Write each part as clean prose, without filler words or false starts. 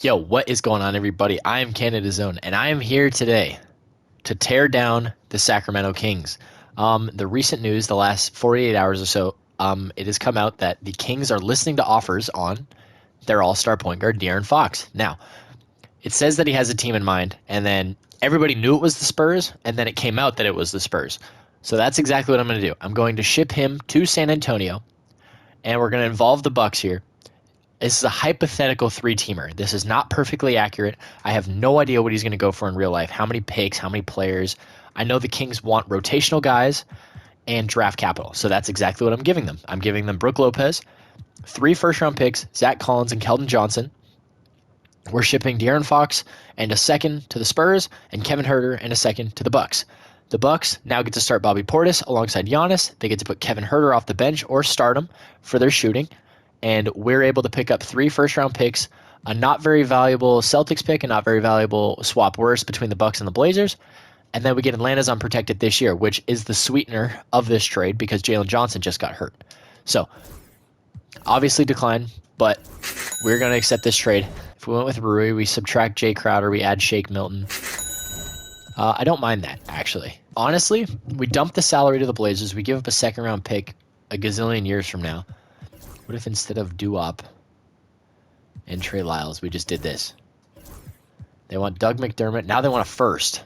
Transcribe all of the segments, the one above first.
Yo, what is going on, everybody? I am Canada's Own, and I am here today to tear down the Sacramento Kings. The recent news, the last 48 hours or so, it has come out that the Kings are listening to offers on their all-star point guard, De'Aaron Fox. Now, it says that he has a team in mind, and then everybody knew it was the Spurs, and then it came out that it was the Spurs. So that's exactly what I'm going to do. I'm going to ship him to San Antonio, and we're going to involve the Bucks here. This is a hypothetical three-teamer. This is not perfectly accurate. I have no idea what he's going to go for in real life. How many picks, how many players. I know the Kings want rotational guys and draft capital. So that's exactly what I'm giving them. I'm giving them Brook Lopez, 3 first-round picks, Zach Collins and Keldon Johnson. We're shipping De'Aaron Fox and a second to the Spurs and Kevin Huerter and a second to the Bucks. The Bucks now get to start Bobby Portis alongside Giannis. They get to put Kevin Huerter off the bench or start him for their shooting. And we're able to pick up 3 first-round picks, a not very valuable Celtics pick, a not very valuable swap worse between the Bucks and the Blazers, and then we get Atlanta's unprotected this year, which is the sweetener of this trade because Jalen Johnson just got hurt. So, obviously decline, but we're going to accept this trade. If we went with Rui, we subtract Jay Crowder, we add Shake Milton. I don't mind that, actually. Honestly, we dump the salary to the Blazers, we give up a second-round pick a gazillion years from now. What if instead of Doo-Wop and Trey Lyles, we just did this? They want Doug McDermott. Now they want a first.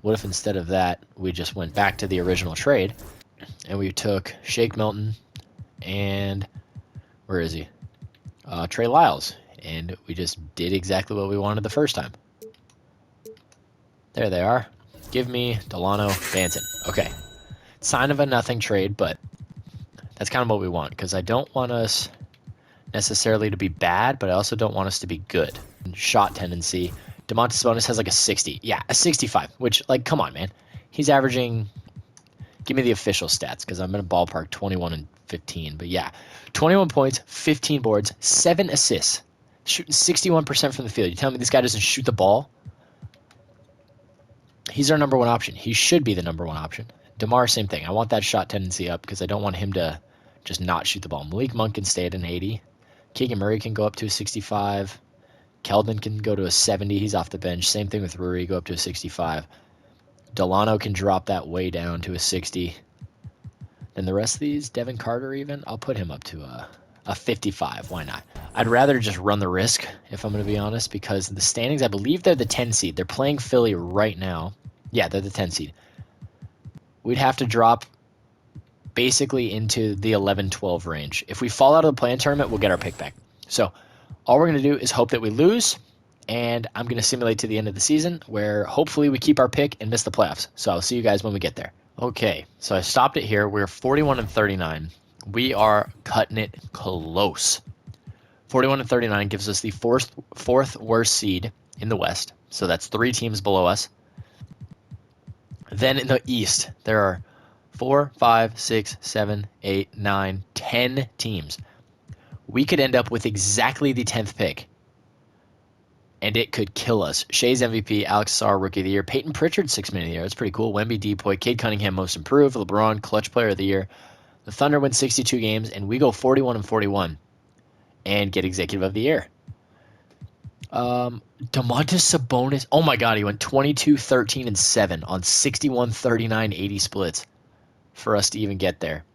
What if instead of that, we just went back to the original trade and we took Shake Milton and, where is he? Trey Lyles. And we just did exactly what we wanted the first time. There they are. Give me Delano Banton. Okay. Sign of a nothing trade, but that's kind of what we want, because I don't want us necessarily to be bad, but I also don't want us to be good. Shot tendency. Domantas Sabonis has like a 60. Yeah, a 65, which, like, come on, man. He's averaging, give me the official stats, because I'm in a ballpark 21 and 15. But yeah, 21 points, 15 boards, 7 assists, shooting 61% from the field. You tell me this guy doesn't shoot the ball? He's our number one option. He should be the number one option. DeMar, same thing. I want that shot tendency up because I don't want him to just not shoot the ball. Malik Monk can stay at an 80. Keegan Murray can go up to a 65. Keldon can go to a 70. He's off the bench. Same thing with Rui, go up to a 65. Delano can drop that way down to a 60. Then the rest of these, Devin Carter even, I'll put him up to a 55. Why not? I'd rather just run the risk, if I'm going to be honest, because the standings, I believe they're the 10 seed. They're playing Philly right now. Yeah, they're the 10 seed. We'd have to drop basically into the 11-12 range. If we fall out of the play-in tournament, we'll get our pick back. So all we're going to do is hope that we lose, and I'm going to simulate to the end of the season where hopefully we keep our pick and miss the playoffs. So I'll see you guys when we get there. Okay, so I stopped it here. We're 41 and 39. We are cutting it close. 41 and 39 gives us the fourth worst seed in the West. So that's 3 teams below us. Then in the East, there are 4, 5, 6, 7, 8, 9, 10 teams. We could end up with exactly the 10th pick, and it could kill us. Shea's MVP, Alex Sarr, Rookie of the Year, Peyton Pritchard, 6 Man of the Year. That's pretty cool. Wemby, Depoy, Cade Cunningham, Most Improved, LeBron, Clutch Player of the Year. The Thunder win 62 games, and we go 41 and 41 and get Executive of the Year. Domantas Sabonis. Oh my God, he went 22, 13, and 7 on 61, 39, 80 splits for us to even get there.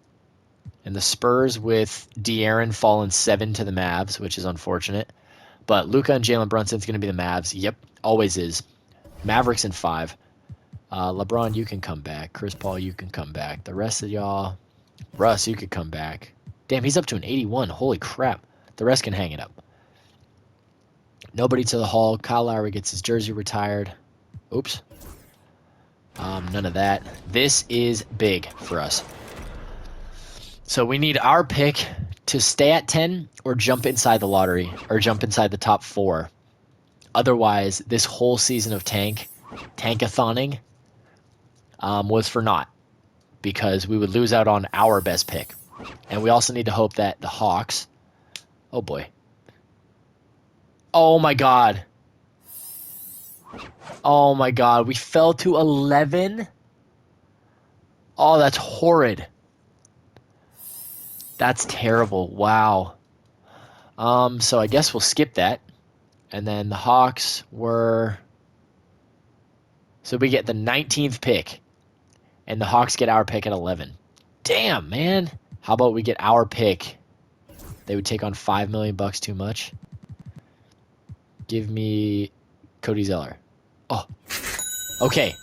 And the Spurs with De'Aaron falling 7 to the Mavs, which is unfortunate. But Luka and Jalen Brunson's going to be the Mavs. Yep, always is. Mavericks in 5. LeBron, you can come back. Chris Paul, you can come back. The rest of y'all, Russ, you could come back. Damn, he's up to an 81. Holy crap. The rest can hang it up. Nobody to the Hall. Kyle Lowry gets his jersey retired. Oops. None of that. This is big for us. So we need our pick to stay at 10 or jump inside the lottery or jump inside the top 4. Otherwise, this whole season of tankathoning was for naught because we would lose out on our best pick. And we also need to hope that the Hawks... Oh, boy. Oh, my God. Oh, my God. We fell to 11? Oh, that's horrid. That's terrible. Wow. So I guess we'll skip that. And then the Hawks were... So we get the 19th pick, and the Hawks get our pick at 11. Damn, man. How about we get our pick? They would take on $5 million bucks too much. Give me Cody Zeller. Oh, okay.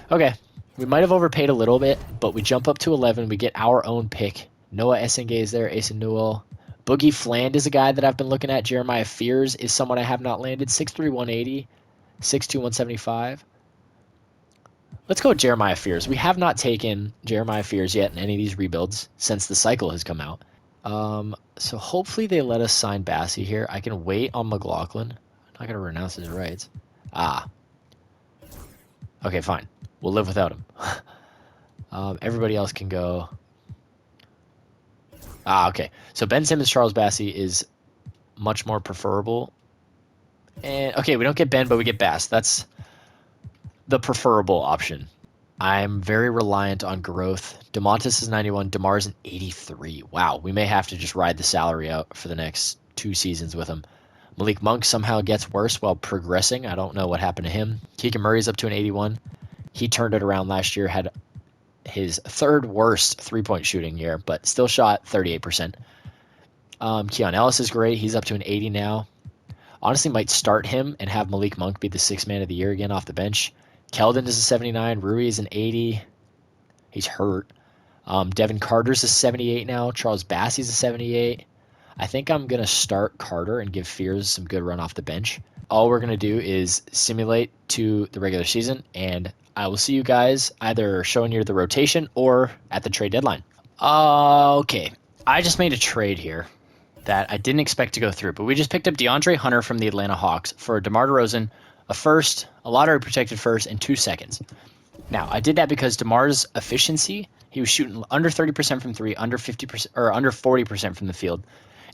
Okay. We might have overpaid a little bit, but we jump up to 11. We get our own pick. Noah Essengay is there. Asen Newell. Boogie Fland is a guy that I've been looking at. Jeremiah Fears is someone I have not landed. 6'3", 180. 6'2", 175. Let's go with Jeremiah Fears. We have not taken Jeremiah Fears yet in any of these rebuilds since the cycle has come out. So hopefully they let us sign Bassey here. I can wait on McLaughlin. I'm not going to renounce his rights. Okay, fine. We'll live without him. Everybody else can go. Okay. So Ben Simmons, Charles Bassey is much more preferable. And okay, we don't get Ben, but we get Bass. That's the preferable option. I'm very reliant on growth. DeMontis is 91. DeMar's an 83. Wow, we may have to just ride the salary out for the next 2 seasons with him. Malik Monk somehow gets worse while progressing. I don't know what happened to him. Keegan Murray's up to an 81. He turned it around last year, had his 3rd worst three-point shooting year, but still shot 38%. Keon Ellis is great. He's up to an 80 now. Honestly, might start him and have Malik Monk be the 6th man of the year again off the bench. Keldon is a 79. Rui is an 80. He's hurt. Devin Carter's a 78 now. Charles Bassey's a 78. I think I'm going to start Carter and give Fears some good run off the bench. All we're going to do is simulate to the regular season, and I will see you guys either showing you the rotation or at the trade deadline. Okay. I just made a trade here that I didn't expect to go through, but we just picked up DeAndre Hunter from the Atlanta Hawks for DeMar DeRozan, a first, a lottery-protected first, and 2 seconds. Now, I did that because DeMar's efficiency, he was shooting under 30% from 3, under 50% or under 40% from the field,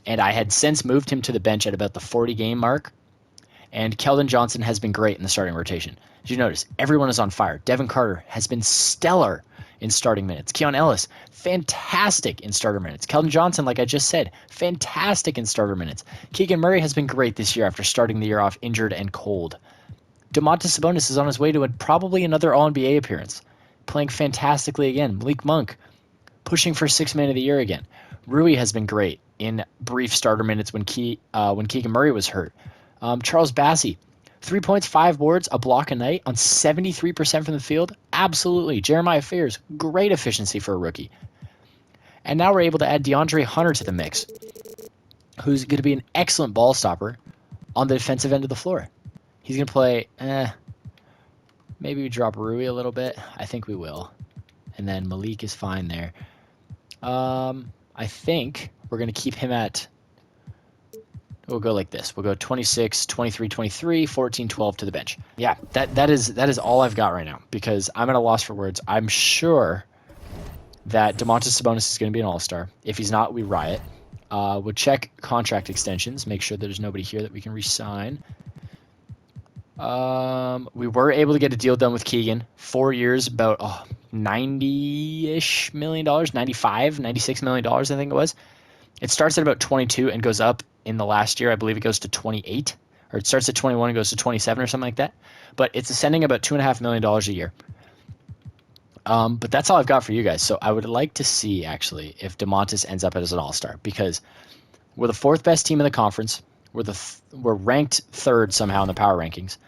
and I had since moved him to the bench at about the 40-game mark. And Keldon Johnson has been great in the starting rotation. Did you notice? Everyone is on fire. Devin Carter has been stellar in starting minutes. Keon Ellis, fantastic in starter minutes. Keldon Johnson, like I just said, fantastic in starter minutes. Keegan Murray has been great this year after starting the year off injured and cold. Domantas Sabonis is on his way to probably another All-NBA appearance, playing fantastically again. Malik Monk, pushing for 6th man of the year again. Rui has been great in brief starter minutes when Keegan Murray was hurt. Charles Bassey, 3 points, 5 boards, a block a night on 73% from the field. Absolutely. Jeremiah Fears, great efficiency for a rookie. And now we're able to add DeAndre Hunter to the mix, who's going to be an excellent ball stopper on the defensive end of the floor. He's going to play, maybe we drop Rui a little bit. I think we will. And then Malik is fine there. I think we're going to keep him at... We'll go like this. We'll go 26, 23, 23, 14, 12 to the bench. Yeah, that is all I've got right now because I'm at a loss for words. I'm sure that Domantas Sabonis is going to be an all-star. If he's not, we riot. We'll check contract extensions, make sure there's nobody here that we can re-sign. We were able to get a deal done with Keegan. 4 years, about $90-ish million, $95, $96 million, I think it was. It starts at about 22 and goes up in the last year. I believe it goes to 28, or it starts at 21 and goes to 27 or something like that. But it's ascending about $2.5 million a year. But that's all I've got for you guys. So I would like to see, actually, if DeMontis ends up as an all-star, because we're the 4th best team in the conference. We're ranked 3rd somehow in the power rankings.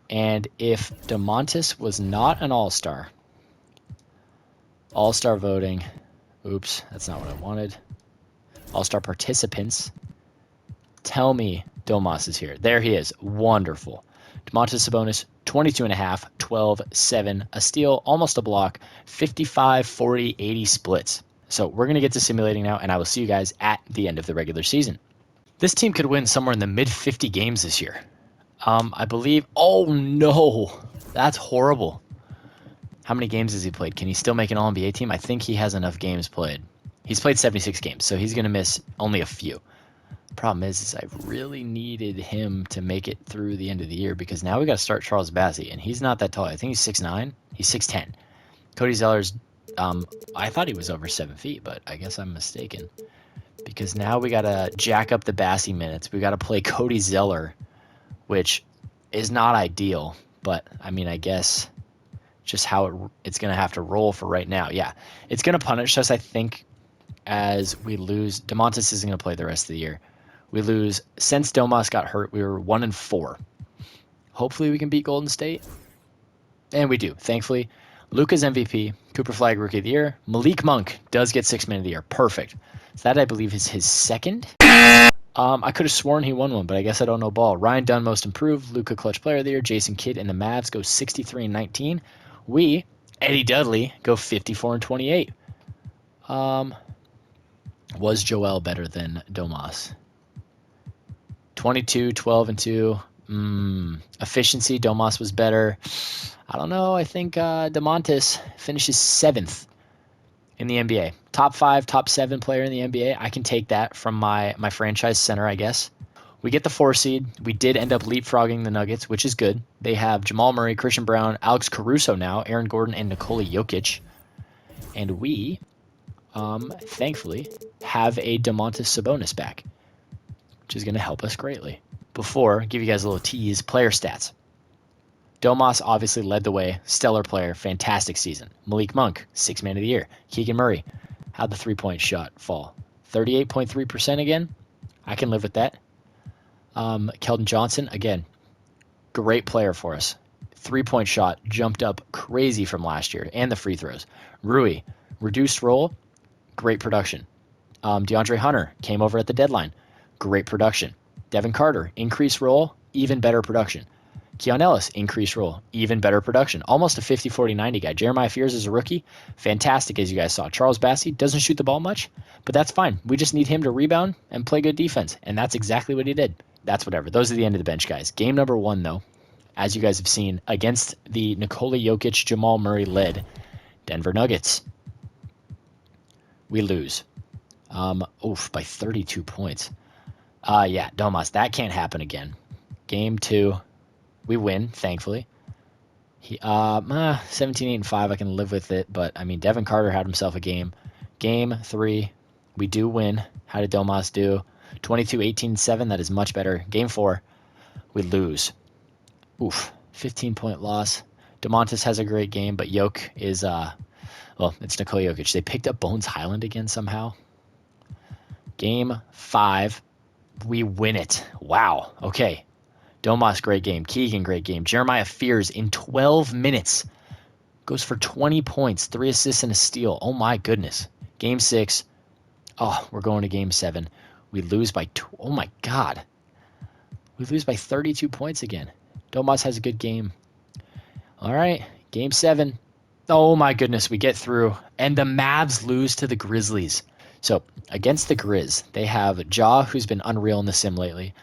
And if DeMontis was not an all-star voting, oops, that's not what I wanted. All-star participants, tell me Domas is here. There he is. Wonderful. Domantas Sabonis, 22.5, 12, 7, a steal, almost a block, 55, 40, 80 splits. So we're going to get to simulating now, and I will see you guys at the end of the regular season. This team could win somewhere in the mid-50 games this year. I believe... Oh, no. That's horrible. How many games has he played? Can he still make an All-NBA team? I think he has enough games played. He's played 76 games, so he's going to miss only a few. Problem is I really needed him to make it through the end of the year because now we got to start Charles Bassey, and he's not that tall. I think he's 6'9". He's 6'10". Cody Zeller's, I thought he was over 7 feet, but I guess I'm mistaken because now we got to jack up the Bassey minutes. We got to play Cody Zeller, which is not ideal, but I mean, I guess just how it's going to have to roll for right now. Yeah, it's going to punish us, I think, as we lose. DeMontis isn't going to play the rest of the year. We lose. Since Domas got hurt, we were 1-4. Hopefully we can beat Golden State. And we do, thankfully. Luka's MVP, Cooper Flag Rookie of the Year. Malik Monk does get 6 Man of the Year. Perfect. So that, I believe, is his second. I could have sworn he won one, but I guess I don't know ball. Ryan Dunn, Most Improved. Luka Clutch Player of the Year. Jason Kidd and the Mavs go 63-19. We, Eddie Dudley, go 54-28. Was Joel better than Domas? 22, 12, and 2. Efficiency, Domas was better. I don't know. I think DeMontis finishes 7th in the NBA. Top 5, top 7 player in the NBA. I can take that from my franchise center, I guess. We get the 4 seed. We did end up leapfrogging the Nuggets, which is good. They have Jamal Murray, Christian Brown, Alex Caruso now, Aaron Gordon, and Nikola Jokic. And we, thankfully, have a DeMontis Sabonis back, which is going to help us greatly. Before, give you guys a little tease, player stats. Domas obviously led the way. Stellar player. Fantastic season. Malik Monk, 6 Man of the Year. Keegan Murray, how'd the 3-point shot fall? 38.3% again? I can live with that. Keldon Johnson, again, great player for us. 3-point shot jumped up crazy from last year. And the free throws. Rui, reduced role, great production. DeAndre Hunter came over at the deadline. Great production. Devin Carter, increased role, even better production. Keon Ellis, increased role, even better production. Almost a 50-40-90 guy. Jeremiah Fears is a rookie. Fantastic, as you guys saw. Charles Bassey doesn't shoot the ball much, but that's fine. We just need him to rebound and play good defense, and that's exactly what he did. That's whatever. Those are the end of the bench, guys. Game number 1, though, as you guys have seen, against the Nikola Jokic, Jamal Murray-led Denver Nuggets. We lose. By 32 points. Yeah, Domas, that can't happen again. Game 2, we win, thankfully. 17-8-5, I can live with it, but I mean, Devin Carter had himself a game. Game 3, we do win. How did Domas do? 22-18-7, that is much better. Game 4, we lose. 15-point loss. DeMontis has a great game, but Jokic is, it's Nikola Jokic. They picked up Bones Highland again somehow. Game 5, we win it. Wow. Okay. Domas, great game. Keegan, great game. Jeremiah Fears, in 12 minutes, goes for 20 points, 3 assists, and a steal. Oh, my goodness. Game 6. We're going to Game 7. We lose by oh, my God. We lose by 32 points again. Domas has a good game. All right. Game 7. Oh, my goodness. We get through. And the Mavs lose to the Grizzlies. So, against the Grizz, they have Ja, who's been unreal in the sim lately,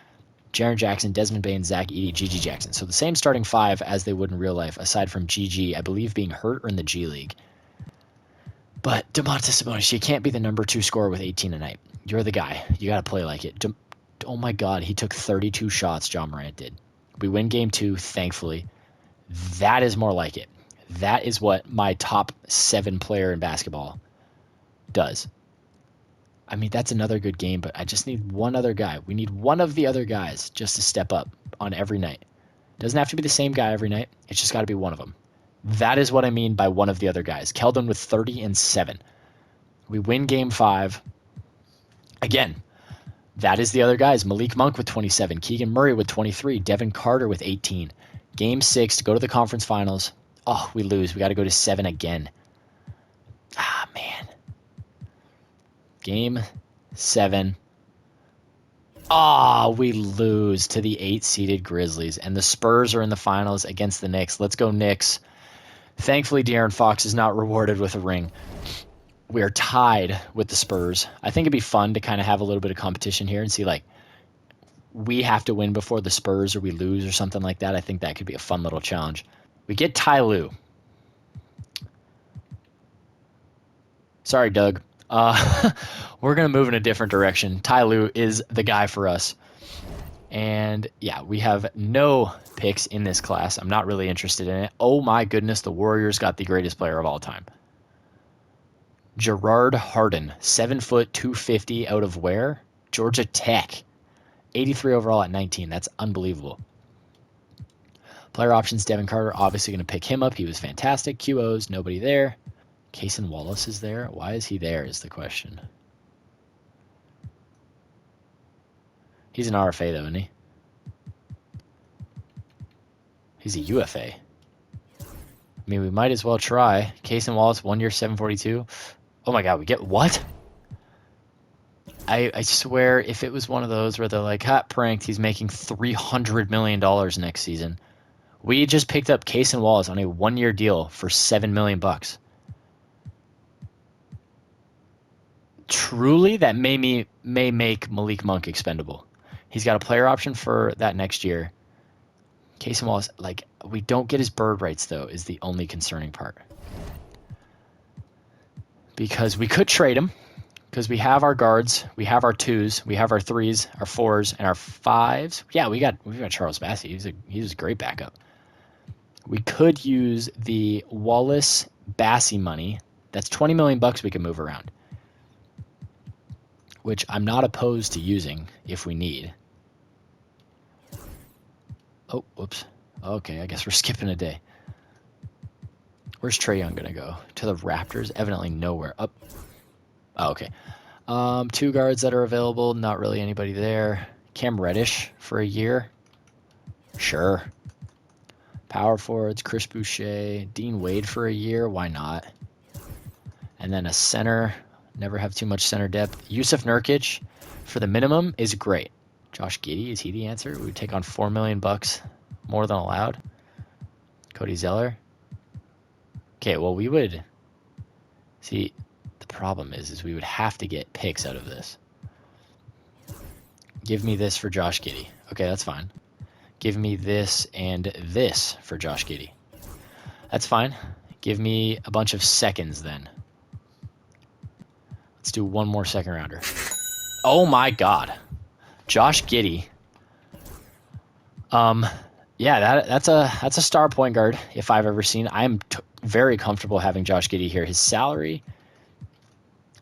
Jaren Jackson, Desmond Bane, Zach Edey, Gigi Jackson. So the same starting 5 as they would in real life, aside from Gigi, I believe, being hurt or in the G League. But DeMontis Sabonis, you can't be the number 2 scorer with 18 a night. You're the guy. You got to play like it. Oh, my God. He took 32 shots, John Morant did. We win Game 2, thankfully. That is more like it. That is what my top 7 player in basketball does. I mean, that's another good game, but I just need one other guy. We need one of the other guys just to step up on every night. Doesn't have to be the same guy every night. It's just got to be one of them. That is what I mean by one of the other guys. Keldon with 30 and 7. We win Game 5. Again, that is the other guys. Malik Monk with 27. Keegan Murray with 23. Devin Carter with 18. Game 6 to go to the conference finals. We lose. We got to go to 7 again. Man. Game 7. We lose to the 8-seeded Grizzlies. And the Spurs are in the finals against the Knicks. Let's go Knicks. Thankfully, De'Aaron Fox is not rewarded with a ring. We are tied with the Spurs. I think it'd be fun to kind of have a little bit of competition here and see, we have to win before the Spurs or we lose or something like that. I think that could be a fun little challenge. We get Ty Lue. Sorry, Doug. We're going to move in a different direction. Ty Lue is the guy for us. And, yeah, we have no picks in this class. I'm not really interested in it. Oh, my goodness, the Warriors got the greatest player of all time. Gerard Harden, 7 foot, 250 out of where? Georgia Tech. 83 overall at 19. That's unbelievable. Player options, Devin Carter, obviously going to pick him up. He was fantastic. QOs, nobody there. Cason Wallace is there. Why is he there is the question. He's an RFA, though, isn't he? He's a UFA. I mean, we might as well try. Cason Wallace, 1 year, 742. Oh my god, we get what? I swear, if it was one of those where they're like, hot pranked, he's making $300 million next season. We just picked up Cason Wallace on a 1 year deal for $7 million. Truly, that may make Malik Monk expendable. He's got a player option for that next year. Cason Wallace, like, we don't get his bird rights, though, is the only concerning part. Because we could trade him, because we have our guards, we have our 2s, we have our 3s, our 4s, and our 5s. Yeah, we've got Charles Bassey. He's a great backup. We could use the Wallace Bassey money. That's $20 million we can move around, which I'm not opposed to using if we need. Oh, whoops. Okay, I guess we're skipping a day. Where's Trae Young going to go? To the Raptors? Evidently nowhere. Up. Oh, okay. 2 guards that are available. Not really anybody there. Cam Reddish for a year. Sure. Power forwards, Chris Boucher. Dean Wade for a year. Why not? And then a center. Never have too much center depth. Yusuf Nurkic for the minimum is great. Josh Giddey, is he the answer? We would take on $4 million more than allowed. Cody Zeller. Okay, well, we would... See, the problem is we would have to get picks out of this. Give me this for Josh Giddey. Okay, that's fine. Give me this and this for Josh Giddey. That's fine. Give me a bunch of seconds then. Let's do one more second rounder. Oh my god. Josh Giddey. Yeah, that's a star point guard if I've ever seen. I'm very comfortable having Josh Giddey here. His salary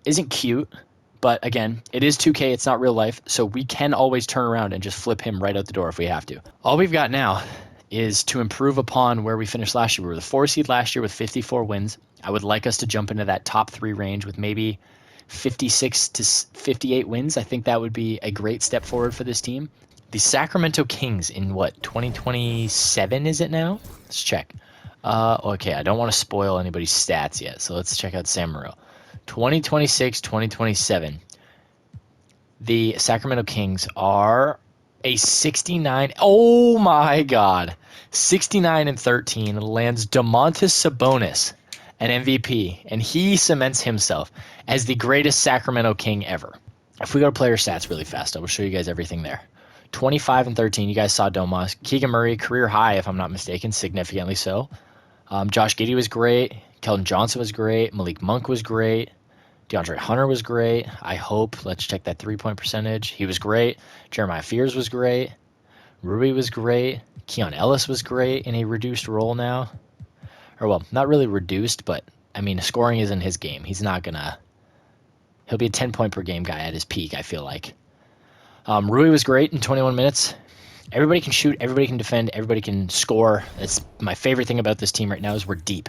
isn't cute, but again, it is 2K. It's not real life, so we can always turn around and just flip him right out the door if we have to. All we've got now is to improve upon where we finished last year. We were the 4 seed last year with 54 wins. I would like us to jump into that top 3 range with maybe 56 to 58 wins. I think that would be a great step forward for this team. The Sacramento Kings in what, 2027 is it now? Let's check. Okay, I don't want to spoil anybody's stats yet, so let's check out Sam Morril. 2026, 2027. The Sacramento Kings are a 69. Oh my god. 69-13 lands Domantas Sabonis an MVP, and he cements himself as the greatest Sacramento King ever. If we go to player stats really fast, I will show you guys everything there. 25-13, you guys saw Domas. Keegan Murray, career high, if I'm not mistaken, significantly so. Josh Giddey was great. Keldon Johnson was great. Malik Monk was great. DeAndre Hunter was great. I hope. Let's check that three-point percentage. He was great. Jeremiah Fears was great. Rui was great. Keon Ellis was great in a reduced role now. Or, well, not really reduced, but, I mean, scoring isn't his game. He's not going to... He'll be a 10-point-per-game guy at his peak, I feel like. Rui was great in 21 minutes. Everybody can shoot. Everybody can defend. Everybody can score. That's my favorite thing about this team right now is we're deep.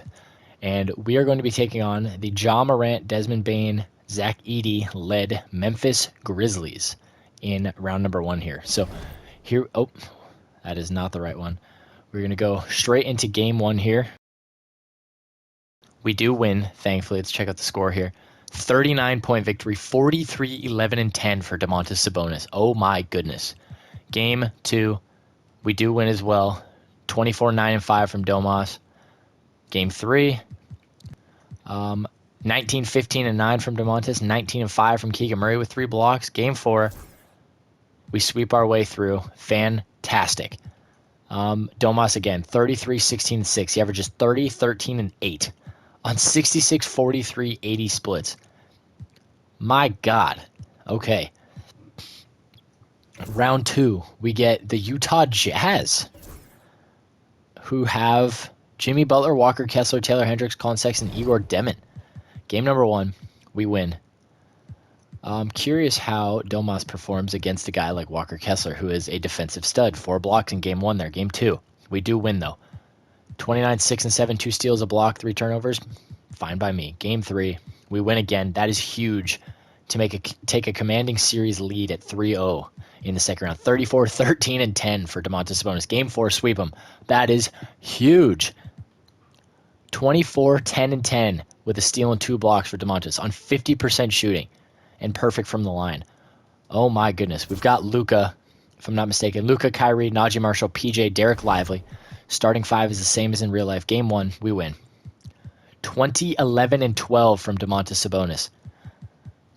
And we are going to be taking on the Ja Morant, Desmond Bane, Zach Edey-led Memphis Grizzlies in round number 1 here. So here... Oh, that is not the right one. We're going to go straight into game 1 here. We do win, thankfully. Let's check out the score here. 39-point victory, 43-11-10 for Domantas Sabonis. Oh my goodness. Game 2, we do win as well. 24-9-5 from Domas. Game 3, 19-15-9 from Domantas, 19-5 from Keegan Murray with 3 blocks. Game 4, we sweep our way through. Fantastic. Domas again, 33-16-6. He averages 30, 13, and 8 on 66, 43, 80 splits. My God. Okay. Round 2, we get the Utah Jazz, who have Jimmy Butler, Walker Kessler, Taylor Hendricks, Colin Sexton, Igor Demin. Game number 1, We win. I'm curious how Domas performs against a guy like Walker Kessler, who is a defensive stud. 4 blocks in game 1 there. Game 2, we do win, though. 29, 6, and 7, 2 steals, a block, 3 turnovers. Fine by me. Game 3, we win again. That is huge to take a commanding series lead at 3-0 in the second round. 34, 13, and 10 for Domantas Sabonis. Game 4, sweep him. That is huge. 24, 10, and 10 with a steal and 2 blocks for Domantas on 50% shooting and perfect from the line. Oh my goodness. We've got Luka, if I'm not mistaken. Luka, Kyrie, Najee Marshall, PJ, Derek Lively. Starting 5 is the same as in real life. Game 1, we win. 20, 11, and 12 from Domantas Sabonis.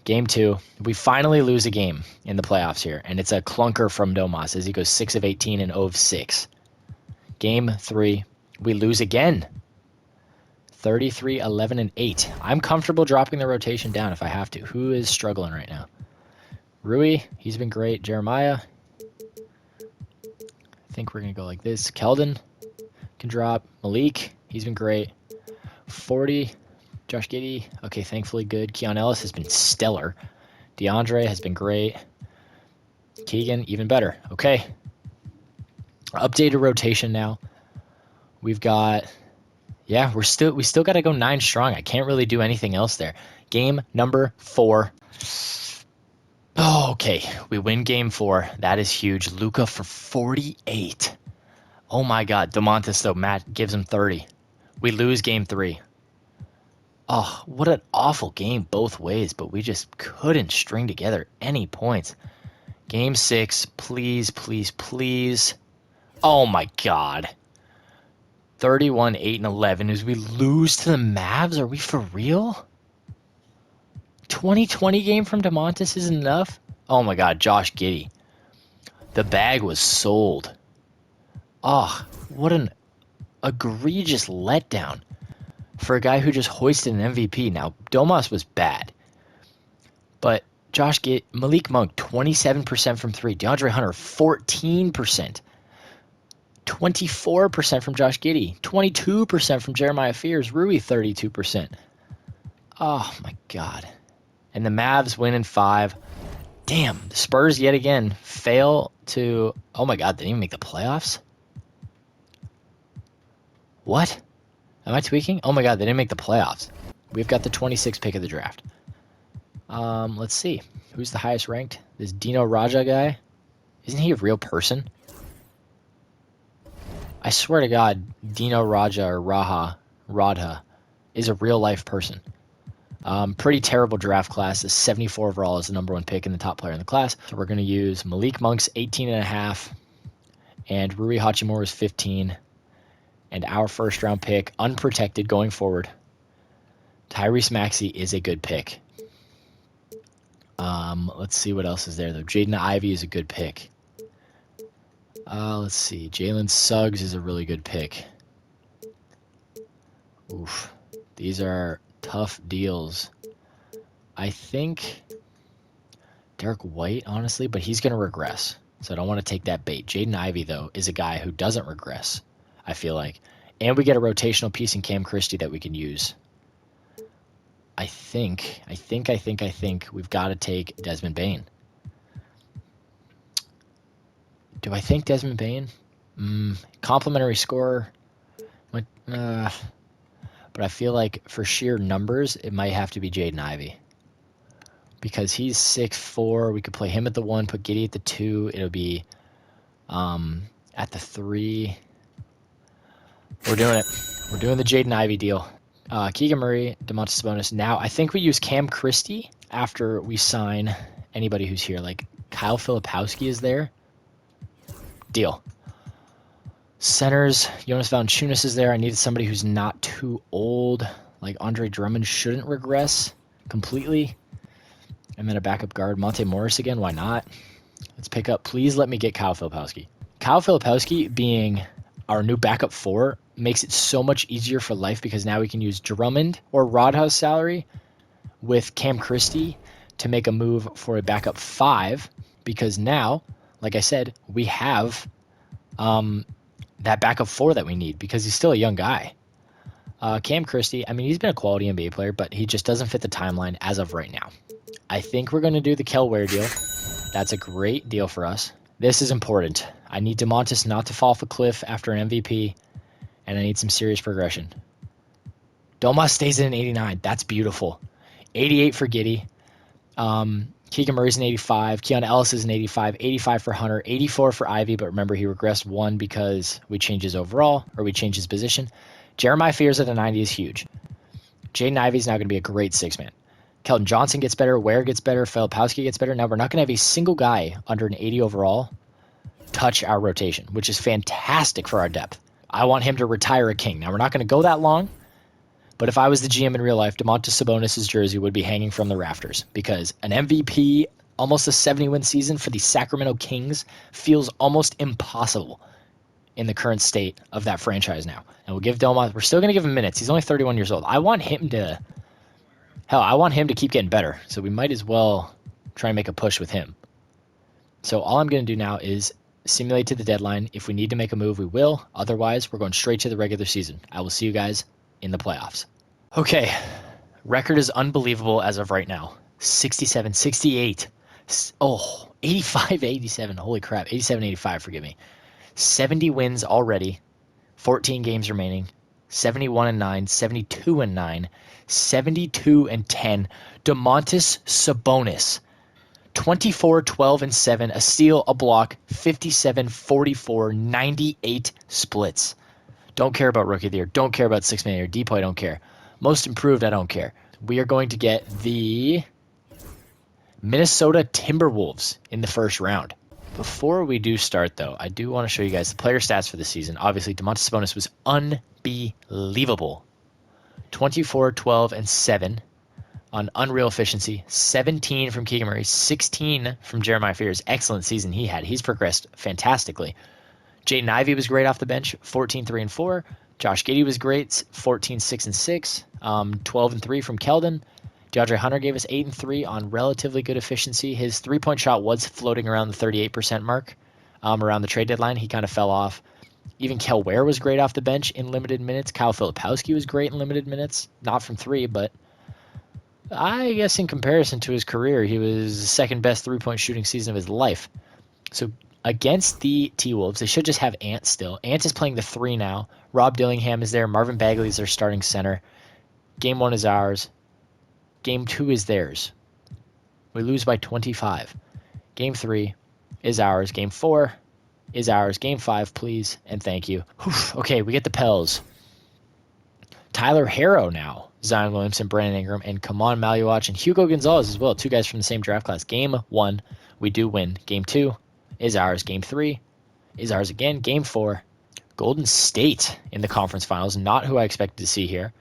Game 2, we finally lose a game in the playoffs here, and it's a clunker from Domas as he goes 6 of 18 and 0 of 6. Game 3, we lose again. 33, 11, and 8. I'm comfortable dropping the rotation down if I have to. Who is struggling right now? Rui, he's been great. Jeremiah, I think we're going to go like this. Keldon can drop. Malik, he's been great. 40, Josh Giddey, okay, thankfully good. Keon Ellis has been stellar. DeAndre has been great. Keegan, even better. Okay. Updated rotation now. We've got, yeah, we still got to go 9 strong. I can't really do anything else there. Game number 4. Oh, okay, we win game 4. That is huge. Luka for 48. Oh my God, Domantas though, Matt gives him 30. We lose game 3. Oh, what an awful game both ways, but we just couldn't string together any points. Game 6, please, please, please. Oh my God. 31, 8, and 11 as we lose to the Mavs? Are we for real? 2020 game from Domantas isn't enough? Oh my God, Josh Giddey. The bag was sold. Oh, what an egregious letdown for a guy who just hoisted an MVP. Now, Domas was bad, but Malik Monk, 27% from 3. DeAndre Hunter, 14%. 24% from Josh Giddey. 22% from Jeremiah Fears. Rui, 32%. Oh, my God. And the Mavs win in 5. Damn, the Spurs yet again fail to... Oh, my God, they didn't even make the playoffs? What? Am I tweaking? Oh, my God, they didn't make the playoffs. We've got the 26th pick of the draft. Let's see. Who's the highest ranked? This Dino Raja guy? Isn't he a real person? I swear to God, Dino Raja or Radha is a real life person. Pretty terrible draft class. The 74 overall is the number 1 pick and the top player in the class. So we're going to use Malik Monk's 18.5 and Rui Hachimura's 15. And our first round pick, unprotected going forward. Tyrese Maxey is a good pick. Let's see what else is there, though. Jaden Ivey is a good pick. Let's see. Jalen Suggs is a really good pick. Oof. These are tough deals. I think Derek White, honestly, but he's going to regress. So I don't want to take that bait. Jaden Ivey, though, is a guy who doesn't regress, I feel like. And we get a rotational piece in Cam Christie that we can use. I think we've got to take Desmond Bane. Do I think Desmond Bane? Complimentary scorer. But I feel like for sheer numbers, it might have to be Jaden Ivey. Because he's 6'4". We could play him at the 1, put Giddey at the 2. It'll be at the 3. We're doing it. We're doing the Jaden Ivey deal. Keegan Murray, Domantas Sabonis. Now, I think we use Cam Christie after we sign anybody who's here. Like, Kyle Filipowski is there. Deal. Centers, Jonas Valanciunas is there. I needed somebody who's not too old. Like, Andre Drummond shouldn't regress completely. And then a backup guard. Monte Morris again. Why not? Let's pick up. Please let me get Kyle Filipowski. Kyle Filipowski being our new backup 4 makes it so much easier for life because now we can use Drummond or Rodha's salary with Cam Christie to make a move for a backup 5 because now, like I said, we have that backup 4 that we need because he's still a young guy. Cam Christie, I mean, he's been a quality NBA player, but he just doesn't fit the timeline as of right now. I think we're going to do the Kel Ware deal. That's a great deal for us. This is important. I need DeMontis not to fall off a cliff after an MVP, and I need some serious progression. Domas stays in an 89. That's beautiful. 88 for Giddey. Keegan Murray's an 85. Keon Ellis is an 85. 85 for Hunter. 84 for Ivy, but remember he regressed 1 because we changed his overall, or we changed his position. Jeremiah Fears at a 90 is huge. Jaden Ivey is now going to be a great 6-man. Keldon Johnson gets better. Ware gets better. Filipowski gets better. Now we're not going to have a single guy under an 80 overall touch our rotation, which is fantastic for our depth. I want him to retire a king. Now we're not going to go that long, but if I was the GM in real life, Domantas Sabonis' jersey would be hanging from the rafters because an MVP, almost a 70-win season for the Sacramento Kings feels almost impossible in the current state of that franchise now. And we'll give Domas, we're still going to give him minutes. He's only 31 years old. I want him to keep getting better. So we might as well try and make a push with him. So all I'm going to do now is simulate to the deadline. If we need to make a move, we will. Otherwise, we're going straight to the regular season. I will see you guys in the playoffs. Okay. Record is unbelievable as of right now. 67, 68. Oh, 85, 87. Holy crap. 87, 85, forgive me. 70 wins already. 14 games remaining. 71-9, 72-9, 72-10. Domantas Sabonis. 24, 12, and 7, a steal, a block, 57, 44, 98 splits. Don't care about Rookie of the Year. Don't care about 6-man of the Year. Depoy, don't care. Most improved, I don't care. We are going to get the Minnesota Timberwolves in the first round. Before we do start, though, I do want to show you guys the player stats for the season. Obviously, Domantas Sabonis was unbelievable. 24, 12, and 7 on unreal efficiency. 17 from Keegan Murray. 16 from Jeremiah Fears. Excellent season he had. He's progressed fantastically. Jaden Ivey was great off the bench. 14, 3, and 4. Josh Giddey was great. 14, 6, and 6. 12 and 3 from Keldon. DeAndre Hunter gave us 8 and 3 on relatively good efficiency. His three-point shot was floating around the 38% mark around the trade deadline. He kind of fell off. Even Kel Ware was great off the bench in limited minutes. Kyle Filipowski was great in limited minutes. Not from 3, but I guess in comparison to his career, he was the second best three-point shooting season of his life. So against the T-Wolves, they should just have Ant still. Ant is playing the 3 now. Rob Dillingham is there. Marvin Bagley is their starting center. Game 1 is ours. Game 2 is theirs. We lose by 25. Game 3 is ours. Game 4 is ours. Game 5, please, and thank you. Whew. Okay, we get the Pels. Tyler Harrow now. Zion Williamson, Brandon Ingram, and Kaman Maluach, and Hugo Gonzalez as well. 2 guys from the same draft class. Game 1, we do win. Game 2 is ours. Game 3 is ours again. Game 4, Golden State in the conference finals. Not who I expected to see here.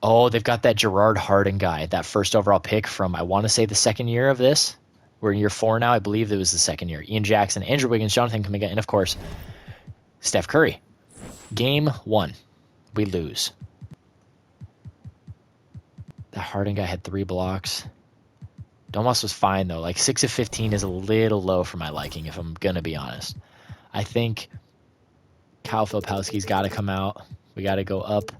Oh, they've got that Gerard Harden guy, that first overall pick from, I want to say, the second year of this. We're in year 4 now. I believe it was the second year. Ian Jackson, Andrew Wiggins, Jonathan Kuminga, and, of course, Steph Curry. Game 1, we lose. That Harden guy had 3 blocks. Domas was fine, though. Like, 6 of 15 is a little low for my liking, if I'm going to be honest. I think Kyle Filipowski's got to come out. We got to go up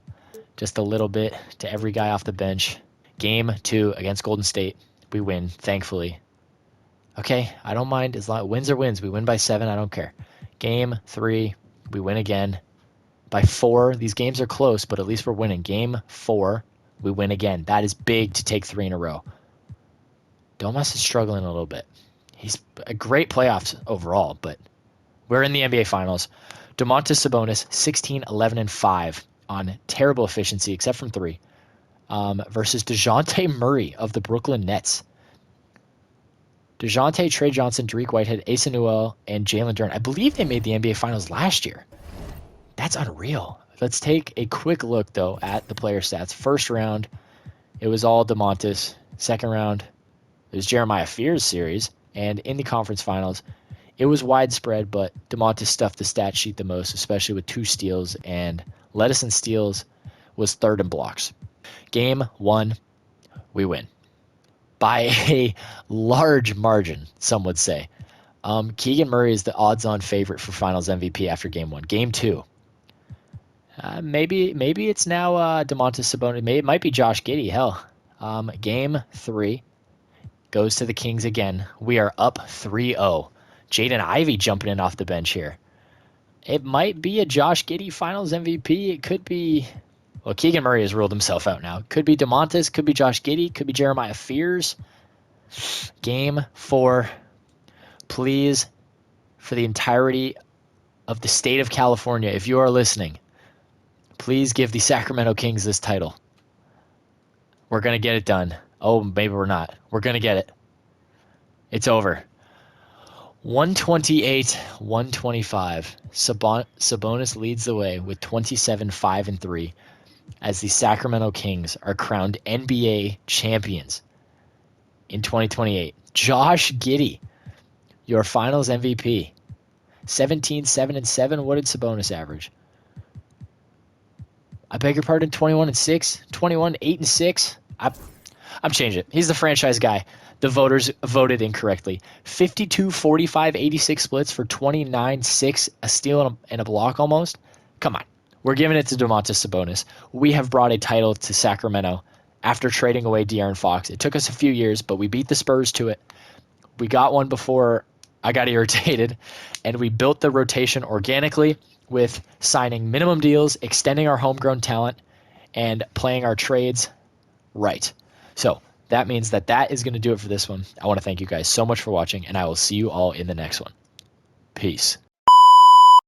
just a little bit to every guy off the bench. Game 2 against Golden State. We win, thankfully. Okay, I don't mind. As long wins are wins. We win by 7. I don't care. Game 3, we win again. By 4, these games are close, but at least we're winning. Game 4, we win again. That is big to take 3 in a row. Domas is struggling a little bit. He's a great playoffs overall, but we're in the NBA Finals. Domantas Sabonis, 16, 11, and 5 on terrible efficiency, except from 3, versus DeJounte Murray of the Brooklyn Nets. DeJounte, Trey Johnson, Dariq Whitehead, Asa Newell, and Jalen Duren. I believe they made the NBA Finals last year. That's unreal. Let's take a quick look, though, at the player stats. First round, it was all Domantas. Second round, it was Jeremiah Fears series. And in the conference finals, it was widespread, but Domantas stuffed the stat sheet the most, especially with 2 steals, and led us in steals, was 3rd in blocks. Game 1, we win. By a large margin, some would say. Keegan Murray is the odds-on favorite for finals MVP after Game 1. Game 2, Maybe it's now Domantas Sabonis. It might be Josh Giddey. Hell, game 3 goes to the Kings again. We are up 3-0. Jaden Ivey jumping in off the bench here. It might be a Josh Giddey Finals MVP. It could be. Well, Keegan Murray has ruled himself out now. Could be Domantas. Could be Josh Giddey. Could be Jeremiah Fears. Game 4. Please, for the entirety of the state of California, if you are listening, please give the Sacramento Kings this title. We're going to get it done. Oh, maybe we're not. We're going to get it. It's over. 128-125. Sabonis leads the way with 27-5-3 as the Sacramento Kings are crowned NBA champions in 2028. Josh Giddey, your Finals MVP. 17-7-7. What did Sabonis average? I beg your pardon. 21-6. 21-8-6. I'm changing it. He's the franchise guy. The voters voted incorrectly. 52-45-86 splits for 29-6, a steal and a block almost. Come on. We're giving it to Domantas Sabonis. We have brought a title to Sacramento after trading away De'Aaron Fox. It took us a few years, but we beat the Spurs to it. We got one before I got irritated, and we built the rotation organically with signing minimum deals, extending our homegrown talent, and playing our trades right. So that means that is going to do it for this one. I want to thank you guys so much for watching, and I will see you all in the next one. Peace.